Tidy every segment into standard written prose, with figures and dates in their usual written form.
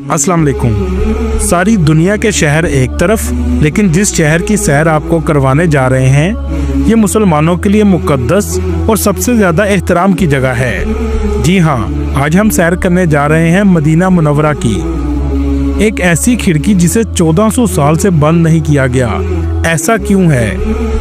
अस्सलाम वालेकुम। सारी दुनिया के शहर एक तरफ, लेकिन जिस शहर की सैर आपको करवाने जा रहे हैं ये मुसलमानों के लिए मुकद्दस और सबसे ज्यादा एहतराम की जगह है। जी हाँ, आज हम सैर करने जा रहे हैं मदीना मुनव्वरा की, एक ऐसी खिड़की जिसे 1400 साल से बंद नहीं किया गया। ऐसा क्यों है?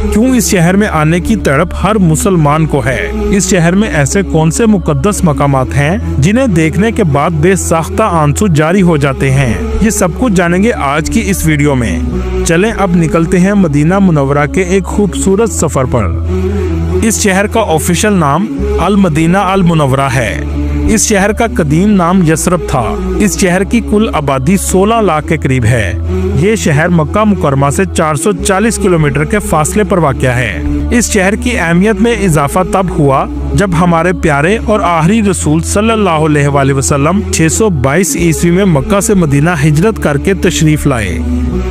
क्यों इस शहर में आने की तड़प हर मुसलमान को है? इस शहर में ऐसे कौन से मुकद्दस मकामात हैं जिन्हें देखने के बाद बेसाख्ता आंसू जारी हो जाते हैं? ये सब कुछ जानेंगे आज की इस वीडियो में। चलें अब निकलते हैं मदीना मुनव्वरा के एक खूबसूरत सफर पर। इस शहर का ऑफिशियल नाम अल मदीना अल मुनव्वरा है। इस शहर का कदीम नाम यसरब था। इस शहर की कुल आबादी 16 लाख के करीब है। ये शहर मक्का मुकरमा से 440 किलोमीटर के फासले पर वाक़या है। इस शहर की अहमियत में इजाफा तब हुआ जब हमारे प्यारे और आखिरी रसूल सल्लल्लाहु अलैहि वसल्लम 622 ईस्वी में मक्का से मदीना हिजरत करके तशरीफ लाए।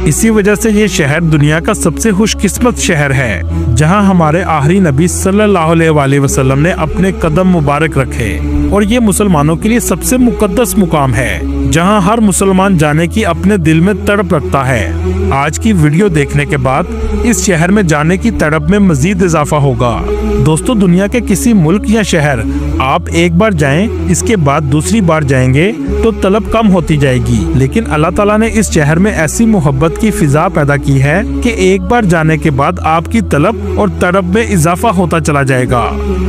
इसी वजह से ये शहर दुनिया का सबसे खुशकिस्मत शहर है जहां हमारे आखिरी नबी सल्लल्लाहु अलैहि वसल्लम ने अपने कदम मुबारक रखे। और ये मुसलमानों के लिए सबसे मुकद्दस मुकाम है जहां हर मुसलमान जाने की अपने दिल में तड़प रखता है। आज की वीडियो देखने के बाद इस शहर में जाने की तड़प में मजीद इजाफा होगा। दोस्तों, दुनिया के किसी मुल्क या शहर आप एक बार जाएं, इसके बाद दूसरी बार जाएंगे तो तलब कम होती जाएगी, लेकिन अल्लाह ताला ने इस शहर में ऐसी मोहब्बत की फिजा पैदा की है कि एक बार जाने के बाद आपकी तलब और तड़प में इजाफा होता चला जाएगा।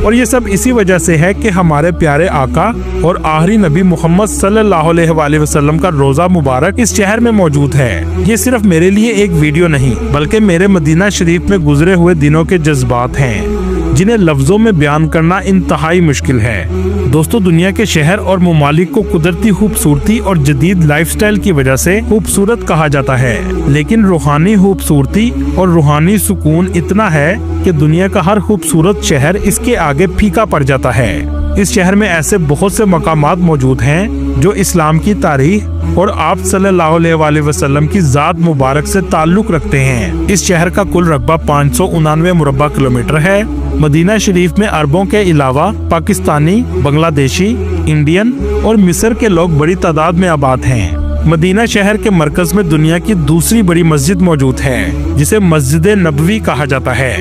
और ये सब इसी वजह से है कि हमारे प्यारे आका और आखिरी नबी मोहम्मद सल्लल्लाहु अलैहि वसल्लम का रोजा मुबारक इस शहर में मौजूद है। ये सिर्फ मेरे लिए एक वीडियो नहीं, बल्कि मेरे मदीना शरीफ में गुजरे हुए दिनों के जज्बात हैं जिन्हें लफ्जों में बयान करना इंतहाई मुश्किल है। दोस्तों, दुनिया के शहर और ममालिक को कुदरती खूबसूरती और जदीद लाइफस्टाइल की वजह से खूबसूरत कहा जाता है, लेकिन रूहानी खूबसूरती और रूहानी सुकून इतना है कि दुनिया का हर खूबसूरत शहर इसके आगे फीका पड़ जाता है। इस शहर में ऐसे बहुत से मकामात मौजूद हैं जो इस्लाम की तारीख और आप सल्लल्लाहु अलैहि वसल्लम की जात मुबारक से ताल्लुक रखते हैं। इस शहर का कुल रकबा 589 मुरब्बा किलोमीटर है। मदीना शरीफ में अरबों के अलावा पाकिस्तानी, बांग्लादेशी, इंडियन और मिस्र के लोग बड़ी तादाद में आबाद हैं। मदीना शहर के मरकज में दुनिया की दूसरी बड़ी मस्जिद मौजूद है जिसे मस्जिद नबवी कहा जाता है।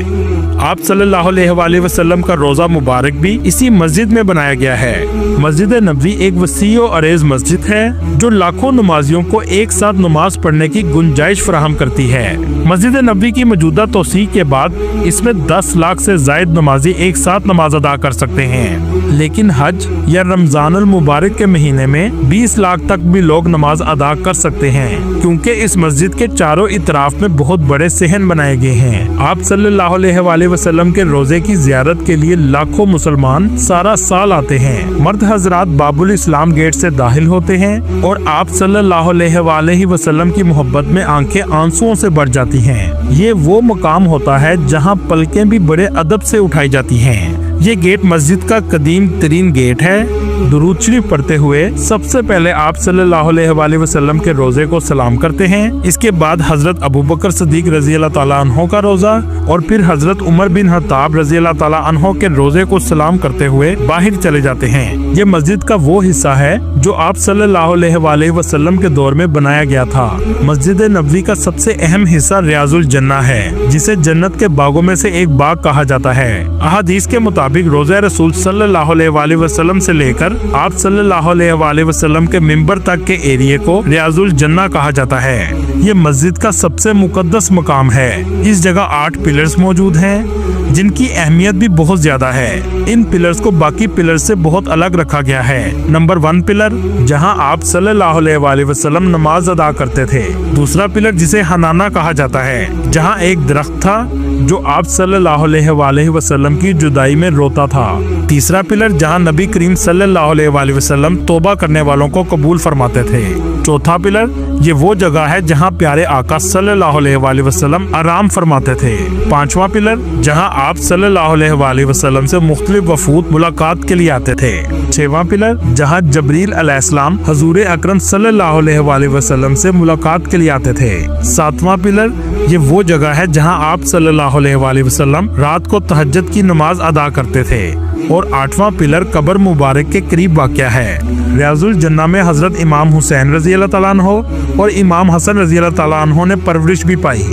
आप सल्लल्लाहु अलैहि वसल्लम का रोजा मुबारक भी इसी मस्जिद में बनाया गया है। मस्जिद नबवी एक वसीअ और अरेज मस्जिद है जो लाखों नमाजियों को एक साथ नमाज पढ़ने की गुंजाइश फराहम करती है। मस्जिद नबवी की मौजूदा तौसीह के बाद इसमें 10 लाख से जायद नमाजी एक साथ नमाज अदा कर सकते हैं, लेकिन हज या रमजानुल मुबारक के महीने में 20 लाख तक भी लोग नमाज अदा कर सकते हैं, क्योंकि इस मस्जिद के चारों इतराफ में बहुत बड़े सहन बनाए गए हैं। आप सल्लल्लाहु अलैहि वसल्लम के रोजे की जियारत के लिए लाखों मुसलमान सारा साल आते हैं। मर्द हजरात बाबुल इस्लाम गेट से दाखिल होते हैं और आप सल्लल्लाहु अलैहि वसल्लम की मोहब्बत में आंखें आंसुओं से भर जाती हैं। ये वो मकाम होता है जहां पलकें भी बड़े अदब से उठाई जाती हैं। ये गेट मस्जिद का कदीम तरीन गेट है। दुरूद शरीफ पढ़ते हुए सबसे पहले आप सल्लल्लाहु अलैहि वसल्लम के रोजे को सलाम करते हैं। इसके बाद हजरत अबू बकर सिद्दीक रजी अल्लाह ताला अन्हो का रोजा और फिर हजरत उमर बिन खत्ताब रजी अल्लाह ताला अन्हो के रोजे को सलाम करते हुए बाहर चले जाते हैं। ये मस्जिद का वो हिस्सा है जो आप सल्लल्लाहु अलैहि वसल्लम के दौर में बनाया गया था। मस्जिद नबवी का सबसे अहम हिस्सा रियाजुल जन्ना है, जिसे जन्नत के बागों में से एक बाग कहा जाता है। अहादीस के मुताबिक रोज़ा रसूल सल्लल्लाहु अलैहि वसल्लम से लेकर आप सल्लल्लाहु अलैहि वसल्लम के मिंबर तक के एरिया को रियाजुल जन्ना कहा जाता है। ये मस्जिद का सबसे मुकद्दस मकाम है। इस जगह 8 पिलर्स मौजूद हैं जिनकी अहमियत भी बहुत ज्यादा है। इन पिलर्स को बाकी पिलर से बहुत अलग रखा गया है। नंबर 1 पिलर जहां आप सल्लल्लाहु अलैहि वसल्लम नमाज अदा करते थे। दूसरा पिलर जिसे हनाना कहा जाता है, जहां एक दरख्त था जो आप सल्लल्लाहु अलैहि वसल्लम की जुदाई में रोता था। तीसरा पिलर जहां नबी करीम सल्लल्लाहु अलैहि वसल्लम तौबा करने वालों को कबूल फरमाते थे। चौथा पिलर ये वो जगह है जहां प्यारे आका सल्लल्लाहु अलैहि वसल्लम आराम फरमाते थे। 5वां पिलर जहां आप सल्लल्लाहु अलैहि वसल्लम से मुख्तलिफ वफूद मुलाकात के लिए आते थे। 6वां पिलर जहां जबरील अलैहिस्सलाम हुजूर अकरम सल्लल्लाहु अलैहि वसल्लम से मुलाकात के लिए आते थे। 7वां पिलर ये वो जगह है जहां आप सल्लल्लाहु अलैहि वसल्लम रात को तहज्जुद की नमाज अदा करते थे। और 8वां पिलर कब्र मुबारक के करीब वाक़या है। रियाजुल जन्ना में हजरत इमाम हुसैन रज़ी अल्लाह ताला अन्हो और इमाम हसन रज़ी अल्लाह ताला अन्हो ने परवरिश भी पाई।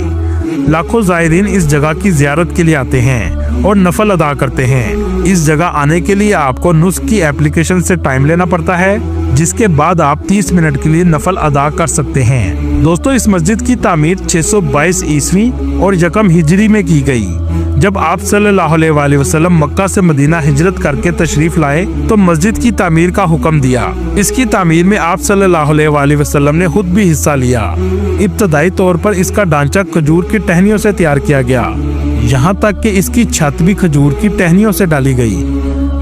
लाखों ज़ायरीन इस जगह की ज़ियारत के लिए आते हैं और नफल अदा करते हैं। इस जगह आने के लिए आपको नुस्ख की एप्लीकेशन से टाइम लेना पड़ता है, जिसके बाद आप 30 मिनट के लिए नफल अदा कर सकते हैं। दोस्तों, इस मस्जिद की तामीर 622 ईस्वी और 1 हिजरी में की गई। जब आप सल्लल्लाहु अलैहि वसल्लम मक्का से मदीना हिजरत करके तशरीफ लाए तो मस्जिद की तामीर का हुक्म दिया। इसकी तामीर में आप सल्लल्लाहु अलैहि वसल्लम ने खुद भी हिस्सा लिया। इब्तदाई तौर पर इसका ढांचा खजूर की टहनियों से तैयार किया गया, यहाँ तक कि इसकी छत भी खजूर की टहनियों से डाली गई।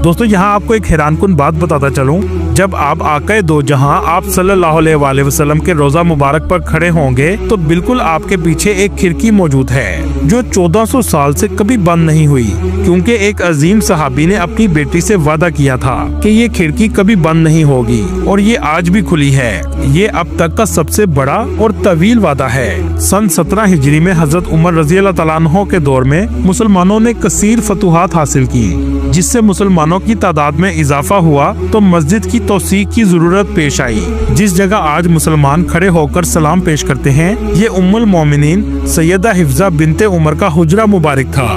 दोस्तों, यहाँ आपको एक हैरानकुन बात बताता चलूं, जब आप आक़ाए दो जहां आप सल्लल्लाहु अलैहि वसल्लम के रोजा मुबारक पर खड़े होंगे तो बिल्कुल आपके पीछे एक खिड़की मौजूद है जो 1400 साल से कभी बंद नहीं हुई, क्योंकि एक अजीम सहाबी ने अपनी बेटी से वादा किया था कि ये खिड़की कभी बंद नहीं होगी और ये आज भी खुली है। ये अब तक का सबसे बड़ा और तवील वादा है। सन 17 हिजरी में हजरत उमर रज़ी अल्लाह ताला अन्हो के दौर में मुसलमानों ने कसीर फतूहात हासिल की, जिससे मुसलमानों की तादाद में इजाफा हुआ तो मस्जिद की तौसीक की जरूरत पेश आई। जिस जगह आज मुसलमान खड़े होकर सलाम पेश करते हैं, ये उम्मुल मोमिनीन सैयदा हिफ्जा बिनते उमर का हुजरा मुबारक था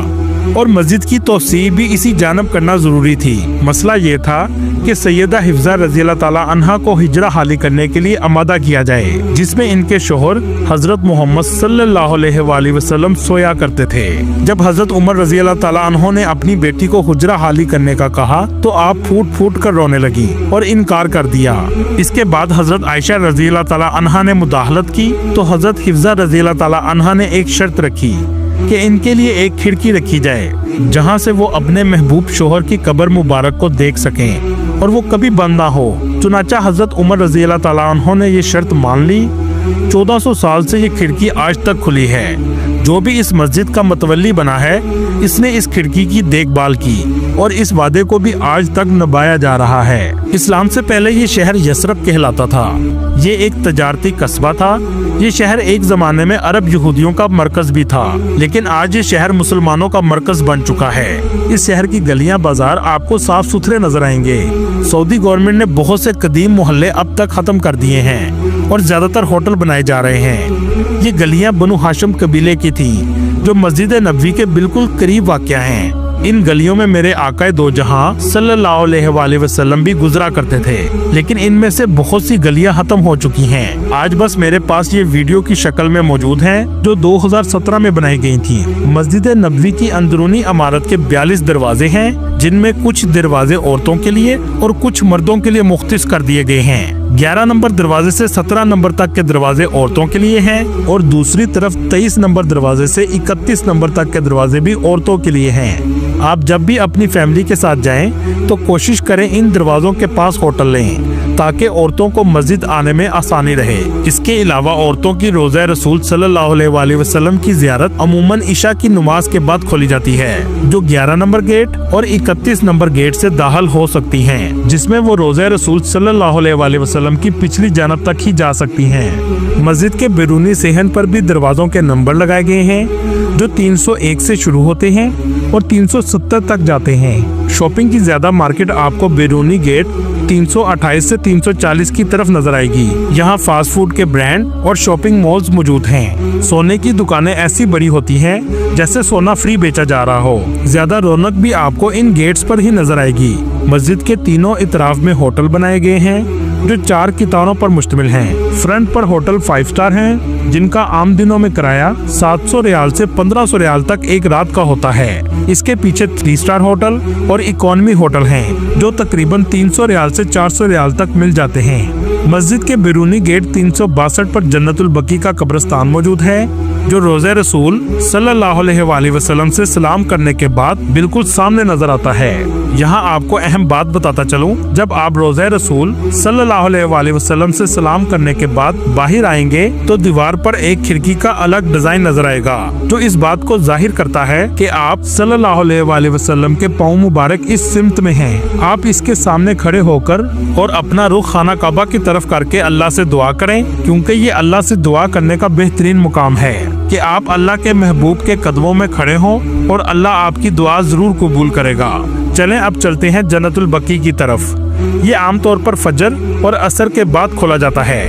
और मस्जिद की तौसीक भी इसी जानब करना जरूरी थी। मसला ये था कि सैयदा हिफ्जा रज़ी अल्लाह ताला अन्हा को हिजरा हाली करने के लिए आमादा किया जाए, जिसमें इनके शोहर हजरत मोहम्मद सल्लल्लाहु अलैहि वसल्लम सोया करते थे। जब हजरत उमर रज़ी अल्लाह ताला अन्हो ने अपनी बेटी को हुजरा हाली करने का कहा तो आप फूट फूट कर रोने लगी और इनकार कर दिया। इसके बाद हजरत आयशा रज़ी अल्लाह ताला अन्हा ने मुदाखलत की तो हजरत हिफ्जा रज़ी अल्लाह ताला अन्हा ने एक शर्त रखी कि इनके लिए एक खिड़की रखी जाए जहां से वो अपने महबूब शोहर की कब्र मुबारक को देख सकें और वो कभी बंद ना हो। चुनाचा हजरत उमर रज़ी अल्लाह ताला अन्हो ने ये शर्त मान ली। 1400 साल से ये खिड़की आज तक खुली है। जो भी इस मस्जिद का मतवल्ली बना है, इसने इस खिड़की की देखभाल की और इस वादे को भी आज तक निभाया जा रहा है। इस्लाम से पहले ये शहर यसरब कहलाता था। ये एक तजारती कस्बा था। ये शहर एक जमाने में अरब यहूदियों का मरकज भी था, लेकिन आज ये शहर मुसलमानों का मरकज बन चुका है। इस शहर की गलियां बाजार आपको साफ सुथरे नजर आएंगे। सऊदी गवर्नमेंट ने बहुत से कदीम मोहल्ले अब तक खत्म कर दिए हैं और ज्यादातर होटल बनाए जा रहे हैं। ये गलियां बनु हाशिम कबीले की थी, जो मस्जिद नबवी के बिल्कुल करीब वाक़या हैं। इन गलियों में मेरे आक़ाए दो जहां सल्लल्लाहु अलैहि वसल्लम भी गुजरा करते थे, लेकिन इनमें से बहुत सी गलियां खत्म हो चुकी हैं। आज बस मेरे पास ये वीडियो की शक्ल में मौजूद हैं, जो 2017 में बनाई गई थी। मस्जिद नबवी की अंदरूनी इमारत के 42 दरवाजे हैं, जिनमें कुछ दरवाजे औरतों के लिए और कुछ मर्दों के लिए मुख्तस कर दिए गए हैं। 11 नंबर दरवाजे से 17 नंबर तक के दरवाजे औरतों के लिए हैं और दूसरी तरफ 23 नंबर दरवाजे से 31 नंबर तक के दरवाजे भी औरतों के लिए हैं। आप जब भी अपनी फैमिली के साथ जाएं तो कोशिश करें इन दरवाजों के पास होटल लें, ताकि औरतों को मस्जिद आने में आसानी रहे। इसके अलावा औरतों की रोज़ा रसूल सल्लल्लाहु अलैहि वसल्लम की ज़ियारत अमूमन इशा की नमाज के बाद खोली जाती है, जो 11 नंबर गेट और 31 नंबर गेट से दाखिल हो सकती हैं, जिसमें वो रोज़ा रसूल सल्लल्लाहु अलैहि वसल्लम की पिछली जानब तक ही जा सकती हैं। मस्जिद के बैरूनी सेहन पर भी दरवाजों के नंबर लगाए गए हैं, जो 301 से शुरू होते हैं और 370 तक जाते हैं। शॉपिंग की ज्यादा मार्केट आपको बैरूनी गेट 328 से 340 की तरफ नजर आएगी। यहाँ फास्ट फूड के ब्रांड और शॉपिंग मॉल्स मौजूद हैं। सोने की दुकानें ऐसी बड़ी होती हैं जैसे सोना फ्री बेचा जा रहा हो। ज्यादा रौनक भी आपको इन गेट्स पर ही नजर आएगी। मस्जिद के तीनों इतराफ में होटल बनाए गए हैं, जो 4 कितारों पर मुश्तमिल हैं। फ्रंट पर होटल 5 स्टार हैं, जिनका आम दिनों में किराया 700 रियाल से 1500 रियाल तक एक रात का होता है। इसके पीछे 3 स्टार होटल और इकोनॉमी होटल हैं, जो तकरीबन 300 रियाल से 400 रियाल तक मिल जाते हैं। मस्जिद के बैरूनी गेट 362 पर जन्नतुल बकी का कब्रिस्तान मौजूद है, जो रोज़े रसूल सल्लल्लाहु अलैहि वसल्लम से सलाम करने के बाद बिल्कुल सामने नजर आता है। यहाँ आपको अहम बात बताता चलूं, जब आप रोज़े रसूल सल्लल्लाहु अलैहि वसल्लम से सलाम करने के बाद बाहर आएंगे तो दीवार पर एक खिड़की का अलग डिजाइन नजर आएगा, जो इस बात को जाहिर करता है कि आप सल्लल्लाहु अलैहि वसल्लम के पाँव मुबारक इस सिमत में हैं। आप इसके सामने खड़े होकर और अपना रुख खाना काबा की तरफ करके अल्लाह से दुआ करें, क्योंकि ये अल्लाह से दुआ करने का बेहतरीन मुकाम है कि आप अल्लाह के महबूब के कदमों में खड़े हों और अल्लाह आपकी दुआ जरूर कबूल करेगा। चलें अब चलते हैं जन्नतुल बकी की तरफ। ये आमतौर पर फजर और असर के बाद खोला जाता है।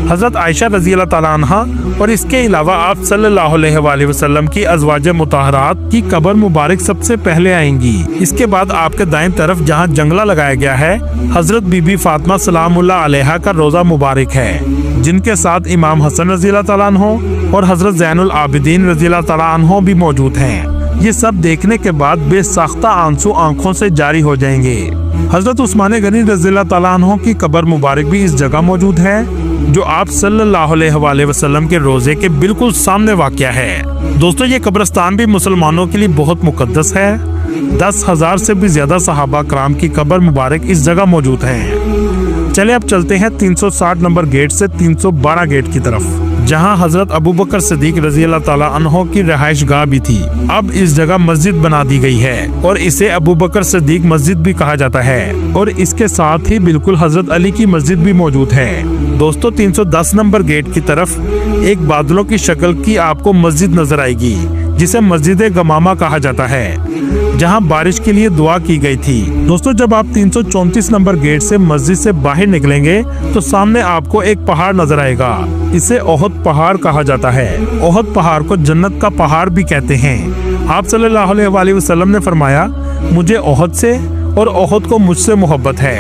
हजरत आयशा रजी अल्लाह ताला अन्हा और इसके अलावा आप सल्लल्लाहु अलैहि वसल्लम की अज़वाज मुताहरात की कब्र मुबारक सबसे पहले आएंगी। इसके बाद आपके दाएं तरफ जहां जंगला लगाया गया है, हजरत बीबी फातिमा सलामुल्लाह अलैहा का रोजा मुबारक है, जिनके साथ इमाम हसन रजी अल्लाह ताला अन्हो और हजरत ज़ैनुल आबिदीन रजी अल्लाह ताला अन्हो भी मौजूद हैं। ये सब देखने के बाद बेसाख्ता आंसू आंखों से जारी हो जाएंगे। हजरत उस्मान गनी रज़ी अल्लाह ताला अन्हो की कब्र मुबारक भी इस जगह मौजूद है, जो आप सल्लल्लाहु अलैहि वसल्लम के रोजे के बिल्कुल सामने वाक़या है। दोस्तों, ये कब्रिस्तान भी मुसलमानों के लिए बहुत मुकद्दस है। 10,000 से भी ज्यादा सहाबा कराम की कब्र मुबारक इस जगह मौजूद है। चले अब चलते हैं 360 नंबर गेट से 312 गेट की तरफ, जहां हजरत अबू बकर सिद्दीक रजी अल्लाह ताला अन्हो की रिहाइश गाह भी थी। अब इस जगह मस्जिद बना दी गई है और इसे अबू बकर सिद्दीक मस्जिद भी कहा जाता है, और इसके साथ ही बिल्कुल हजरत अली की मस्जिद भी मौजूद है। दोस्तों, 310 नंबर गेट की तरफ एक बादलों की शक्ल की आपको मस्जिद नजर आएगी, जिसे मस्जिद गमामा कहा जाता है, जहां बारिश के लिए दुआ की गई थी। दोस्तों, जब आप 334 नंबर गेट से मस्जिद से बाहर निकलेंगे तो सामने आपको एक पहाड़ नजर आएगा। इसे ओहद पहाड़ कहा जाता है। ओहद पहाड़ को जन्नत का पहाड़ भी कहते हैं। आप सल्लल्लाहु अलैहि वसल्लम ने फरमाया, मुझे ओहद से और ओहद को मुझसे मोहब्बत है।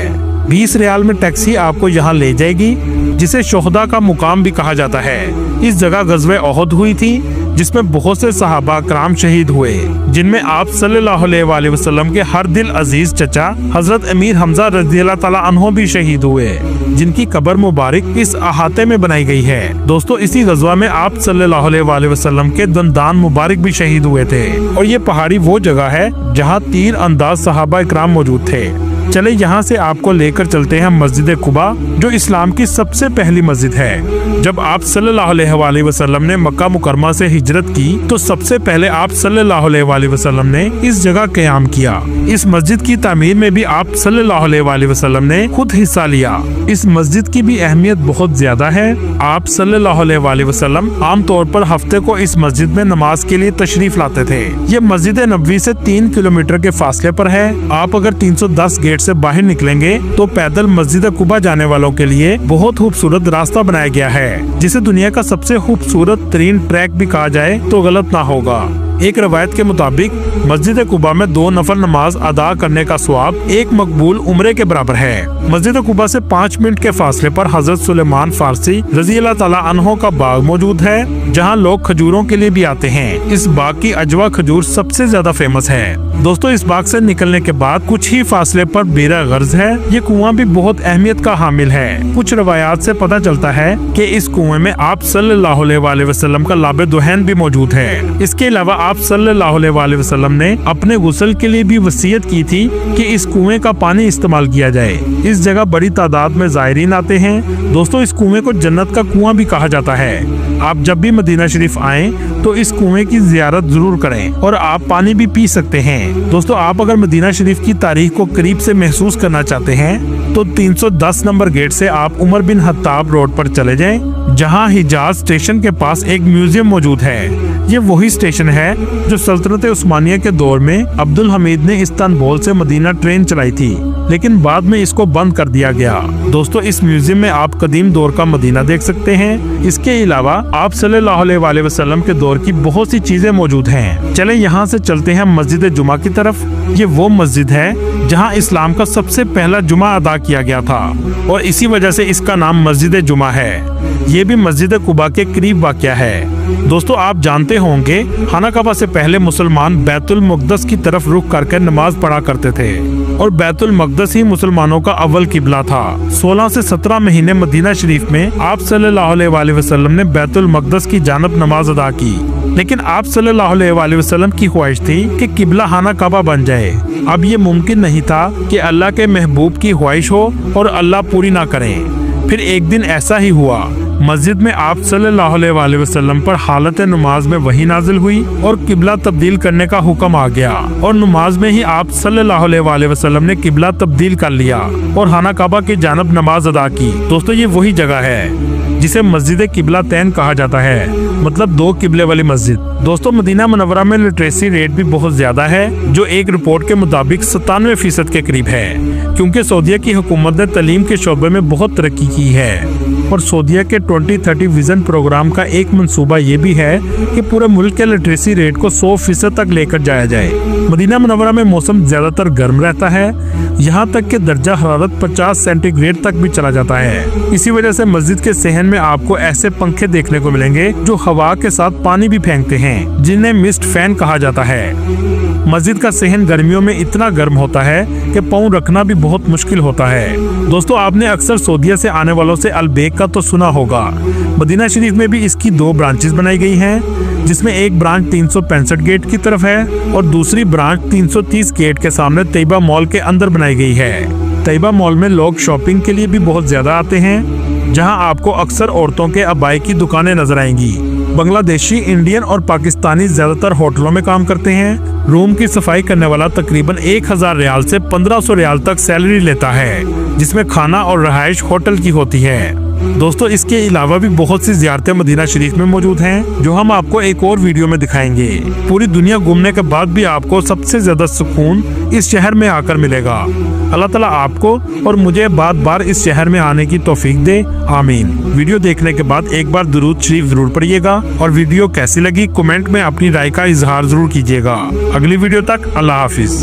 20 रियाल में टैक्सी आपको यहाँ ले जाएगी, जिसे शोहदा का मुकाम भी कहा जाता है। इस जगह गज़वे ओहद हुई थी, जिसमें बहुत से सहाबा कराम शहीद हुए, जिनमें आप सल्लल्लाहु अलैहि वसल्लम के हर दिल अजीज चचा हजरत अमीर हमजा रज़ी अल्लाह ताला अन्हो भी शहीद हुए, जिनकी कब्र मुबारक इस अहाते में बनाई गई है। दोस्तों, इसी गज़वा में आप सल्लल्लाहु अलैहि वसल्लम के दंदान मुबारक भी शहीद हुए थे, और ये पहाड़ी वो जगह है जहाँ तीर अंदाज सहाबा कराम मौजूद थे। चले यहाँ से आपको लेकर चलते हैं मस्जिद कुबा, जो इस्लाम की सबसे पहली मस्जिद है। जब आप सल्लल्लाहु अलैहि वसल्लम ने मक्का मुकरमा से हिजरत की तो सबसे पहले आप सल्लल्लाहु अलैहि वसल्लम ने इस जगह क़याम किया। इस मस्जिद की तामीर में भी आप सल्लल्लाहु अलैहि वसल्लम ने खुद हिस्सा लिया। इस मस्जिद की भी अहमियत बहुत ज्यादा है। आप सल्लल्लाहु अलैहि वसल्लम आमतौर पर हफ्ते को इस मस्जिद में नमाज के लिए तशरीफ लाते थे। ये मस्जिद नबवी से 3 किलोमीटर के फासले पर है। आप अगर 310 गेट से बाहर निकलेंगे तो पैदल मस्जिद कुबा जाने वालों के लिए बहुत खूबसूरत रास्ता बनाया गया है, जिसे दुनिया का सबसे खूबसूरत तरीन ट्रैक भी कहा जाए तो गलत ना होगा। एक रवायत के मुताबिक मस्जिद कुबा में 2 नफल नमाज अदा करने का सवाब एक मकबूल उम्रे के बराबर है। मस्जिद कुबा से 5 मिनट के फासले पर हजरत सुलेमान फारसी रजी अल्लाह ताला अन्हो का बाग मौजूद है, जहां लोग खजूरों के लिए भी आते हैं। इस बाग की अजवा खजूर सबसे ज्यादा फेमस है। दोस्तों, इस बाग से निकलने के बाद कुछ ही फासले पर बेरा गर्ज है। ये कुआं भी बहुत अहमियत का हामिल है। कुछ रवायात से पता चलता है कि इस कुएं में आप सल्लल्लाहु अलैहि वसल्लम का लाबे दुहैन भी मौजूद है। इसके अलावा आप सल्लल्लाहु अलैहि वसल्लम ने अपने गुस्ल के लिए भी वसीयत की थी कि इस कुएं का पानी इस्तेमाल किया जाए। इस जगह बड़ी तादाद में ज़ायरीन आते हैं। दोस्तों, इस कुएं को जन्नत का कुआं भी कहा जाता है। आप जब भी मदीना शरीफ आएं तो इस कुएं की जियारत जरूर करें और आप पानी भी पी सकते हैं। दोस्तों, आप अगर मदीना शरीफ की तारीख को करीब से महसूस करना चाहते हैं तो 310 नंबर गेट से आप उमर बिन हत्ताब रोड पर चले जाएं, जहां हिजाज स्टेशन के पास एक म्यूजियम मौजूद है। ये वही स्टेशन है जो सल्तनत उस्मानिया के दौर में अब्दुल हमीद ने इस्तांबुल से मदीना ट्रेन चलाई थी, लेकिन बाद में इसको बंद कर दिया गया। दोस्तों, इस म्यूजियम में आप कदीम दौर का मदीना देख सकते हैं। इसके अलावा आप सल्लल्लाहु अलैहि वसल्लम के दौर की बहुत सी चीजें मौजूद हैं। चलें यहाँ से चलते हैं मस्जिद जुमा की तरफ। ये वो मस्जिद है जहाँ इस्लाम का सबसे पहला जुमा अदा किया गया था, और इसी वजह से इसका नाम मस्जिद जुमा है। ये भी मस्जिद कुबा के करीब वाक़या है। दोस्तों, आप जानते होंगे खाना काबा से पहले मुसलमान बैतुल मुक़द्दस की तरफ रुख करके नमाज पढ़ा करते थे, और बैतुल मुक़द्दस ही मुसलमानों का अव्वल किबला था। 16 से 17 महीने मदीना शरीफ में आप सल्लल्लाहु अलैहि वसल्लम ने बैतुल मुक़द्दस की जानब नमाज अदा की, लेकिन आप सल्लल्लाहु अलैहि वसल्लम की ख्वाहिश थी कि किबला खाना काबा बन जाए। अब ये मुमकिन नहीं था कि अल्लाह के महबूब की ख्वाहिश हो और अल्लाह पूरी ना करें। फिर एक दिन ऐसा ही हुआ। मस्जिद में आप सल्लल्लाहु अलैहि वसल्लम पर हालत नमाज में वही नाजिल हुई और किबला तब्दील करने का हुक्म आ गया, और नमाज में ही आप सल्लल्लाहु अलैहि वसल्लम ने किबला तब्दील कर लिया और खाना काबा की जानब नमाज अदा की। दोस्तों, ये वही जगह है जिसे मस्जिद किबला तैन कहा जाता है, मतलब 2 किबले वाली मस्जिद। दोस्तों, मदीना मुनव्वरा में लिटरेसी रेट भी बहुत ज्यादा है, जो एक रिपोर्ट के मुताबिक 97% के करीब है, क्योंकि सऊदीया की हुकूमत ने तालीम के शोबे में बहुत तरक्की की है। और सऊदीया के 2030 विजन प्रोग्राम का एक मंसूबा ये भी है कि पूरे मुल्क के लिटरेसी रेट को 100% तक लेकर जाया जाए। मदीना मुनव्वरा में मौसम ज्यादातर गर्म रहता है, यहाँ तक कि दर्जा हरारत 50 सेंटीग्रेड तक भी चला जाता है। इसी वजह से मस्जिद के सहन में आपको ऐसे पंखे देखने को मिलेंगे जो हवा के साथ पानी भी फेंकते हैं, जिन्हें मिस्ट फैन कहा जाता है। मस्जिद का सहन गर्मियों में इतना गर्म होता है कि पाँव रखना भी बहुत मुश्किल होता है। दोस्तों, आपने अक्सर सऊदीया से आने वालों से अलबेक का तो सुना होगा। मदीना शरीफ में भी इसकी 2 ब्रांचेस बनाई गई हैं, जिसमें एक ब्रांच 365 गेट की तरफ है और दूसरी ब्रांच 330 गेट के सामने तैयबा मॉल के अंदर बनाई गई है। तैयबा मॉल में लोग शॉपिंग के लिए भी बहुत ज्यादा आते हैं, जहां आपको अक्सर औरतों के अबाई की दुकानें नजर आएंगी। बांग्लादेशी, इंडियन और पाकिस्तानी ज्यादातर होटलों में काम करते हैं। रूम की सफाई करने वाला तकरीबन 1000 रियाल से 1500 रियाल तक सैलरी लेता है, जिसमें खाना और रहाइश होटल की होती है। दोस्तों, इसके अलावा भी बहुत सी ज़ियारतें मदीना शरीफ में मौजूद हैं, जो हम आपको एक और वीडियो में दिखाएंगे। पूरी दुनिया घूमने के बाद भी आपको सबसे ज्यादा सुकून इस शहर में आकर मिलेगा। अल्लाह ताला आपको और मुझे बार बार इस शहर में आने की तौफीक दे, आमीन। वीडियो देखने के बाद एक बार दुरूद शरीफ जरूर पढ़िएगा और वीडियो कैसी लगी कमेंट में अपनी राय का इजहार जरूर कीजिएगा। अगली वीडियो तक अल्लाह हाफिज।